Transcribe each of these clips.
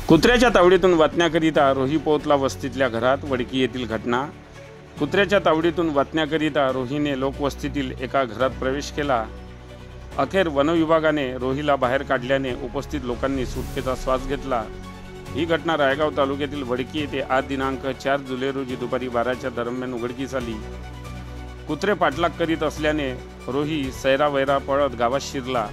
कुत्र्याच्या तावडीतून वाचण्याकरिता रोही पोहोचला वस्तीतल्या घरात। वडकी येथील घटना। कुत्र्याच्या तावडीतून वाचण्याकरिता रोहीने लोकवस्तीतील एका घरात प्रवेश केला। अखेर वनविभागाने रोहीला बाहेर काढल्याने उपस्थित लोकांनी सुटकेचा श्वास घेतला। ही घटना रायगाव तालुक्यातील वडकी येथे आज दिनांक 4 जुलै रोजी दुपारी 12च्या दरम्यान उघडकीस आली। कुत्रे पाठलाग करीत असल्याने रोही सैरावैरा पळत गावात शिरला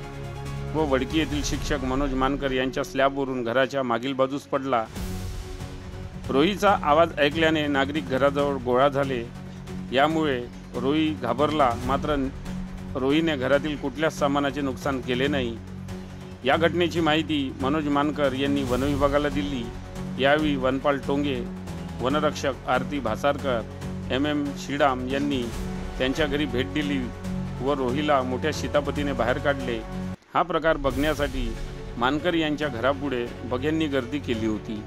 व वडकी येथील शिक्षक मनोज मानकर यांच्या स्लॅबवरून घराच्या मागील बाजूस पडला। रोहीचा आवाज ऐकल्याने नागरिक घराजवळ गोळा झाले। यामुळे रोही घाबरला, मात्र रोहीने घरातील कुठल्याच सामानाचे नुकसान केले नाही। या घटनेची माहिती मनोज मानकर यांनी वनविभागाला दिली। यावेळी वनपाल टोंगे, वनरक्षक आरती भासारकर, MM श्रीराम यांनी त्यांच्या घरी भेट दिली व रोहीला मोठ्या शितापतीने बाहेर काढले। हा प्रकार बघण्यासाठी मानकर यांच्या घरापुढे बघ्यांनी गर्दी केली होती।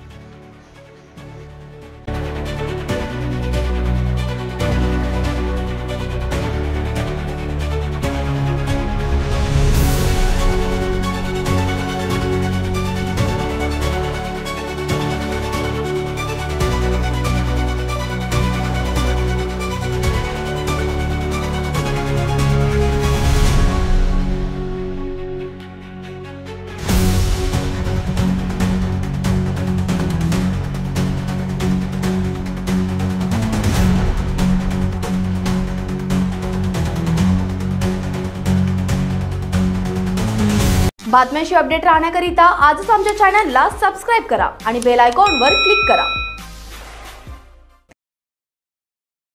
बातम्यांशी अपडेट राहण्याकरिता आजच आमच्या चॅनलला सबस्क्राइब करा आणि बेल आयकॉनवर क्लिक करा।